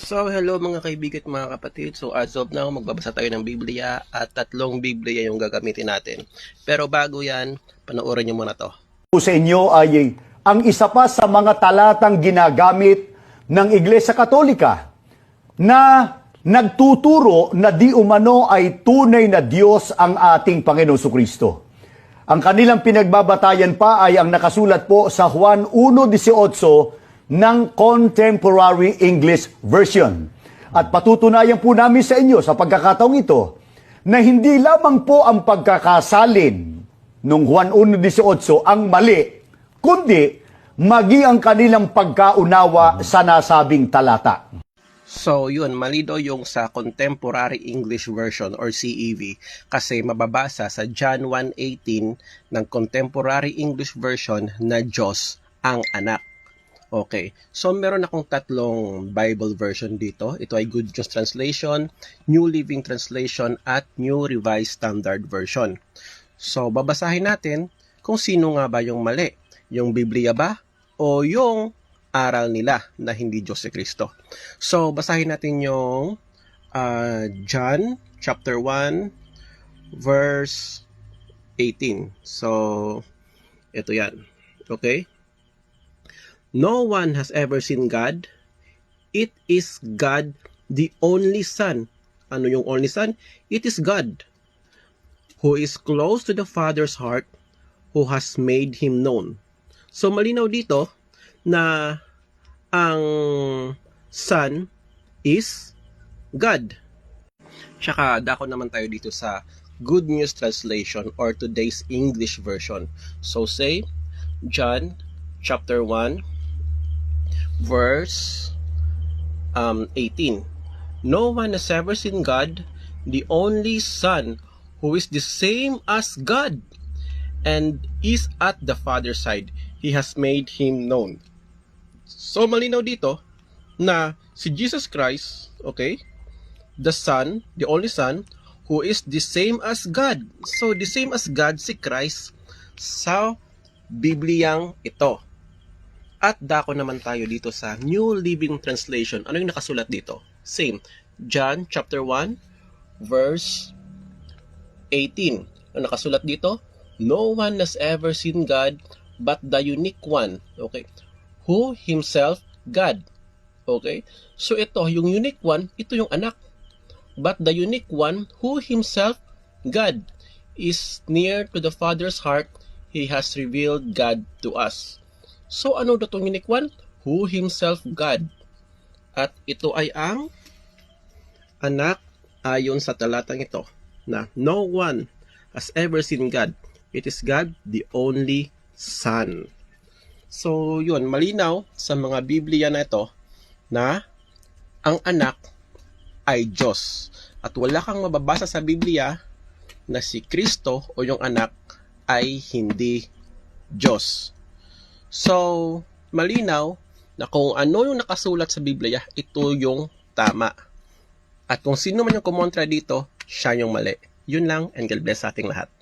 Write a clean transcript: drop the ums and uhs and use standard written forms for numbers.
So, hello mga kaibigan at mga kapatid. So, as of now, magbabasa tayo ng Biblia at 3 Biblia yung gagamitin natin. Pero bago yan, panoorin nyo muna to. Sa inyo ay ang isa pa sa mga talatang ginagamit ng Iglesia Katolika na nagtuturo na di umano ay tunay na Diyos ang ating Panginoon Kristo. Ang kanilang pinagbabatayan pa ay ang nakasulat po sa Juan 1:18 ng Contemporary English Version. At patutunayan po namin sa inyo sa pagkakataong ito na hindi lamang po ang pagkakasalin ng Juan 1:18 ang mali, kundi magi ang kanilang pagkaunawa sa nasabing talata. So, yun, mali daw yung sa Contemporary English Version or CEV kasi mababasa sa John 1:18 ng Contemporary English Version na Diyos ang anak. Okay, so meron akong 3 Bible version dito. Ito ay Good News Translation, New Living Translation, at New Revised Standard Version. So, babasahin natin kung sino nga ba yung mali. Yung Biblia ba o yung aral nila na hindi Diyos si Kristo. So, basahin natin yung John chapter 1 verse 18. So, ito yan. Okay? No one has ever seen God. It is God, the only Son. Ano yung only Son? It is God, who is close to the Father's heart, who has made Him known. So, malinaw dito na ang Son is God. Tsaka, dako naman tayo dito sa Good News Translation or today's English version. So, say, John chapter 1, verse 18. No one has ever seen God, the only Son, who is the same as God, and is at the Father's side. He has made Him known. So, malinaw dito na si Jesus Christ, okay, the Son, the only Son, who is the same as God. So, the same as God, si Christ, sa Bibliang ito. At dako naman tayo dito sa New Living Translation. Ano yung nakasulat dito? Same. John chapter 1 verse 18. Ano nakasulat dito? No one has ever seen God but the unique one. Okay? Who himself God. Okay? So ito, yung unique one, ito yung anak. But the unique one, who himself God, is near to the Father's heart. He has revealed God to us. So, ano daw itong unique one? Who himself God. At ito ay ang anak ayon sa talatang ito na no one has ever seen God. It is God, the only Son. So, yun, malinaw sa mga Biblia na ito na ang anak ay Diyos. At wala kang mababasa sa Biblia na si Kristo o yung anak ay hindi Diyos. So, malinaw na kung ano yung nakasulat sa Biblia, ito yung tama. At kung sino man yung kumontra dito, siya yung mali. Yun lang, and God bless sa ating lahat.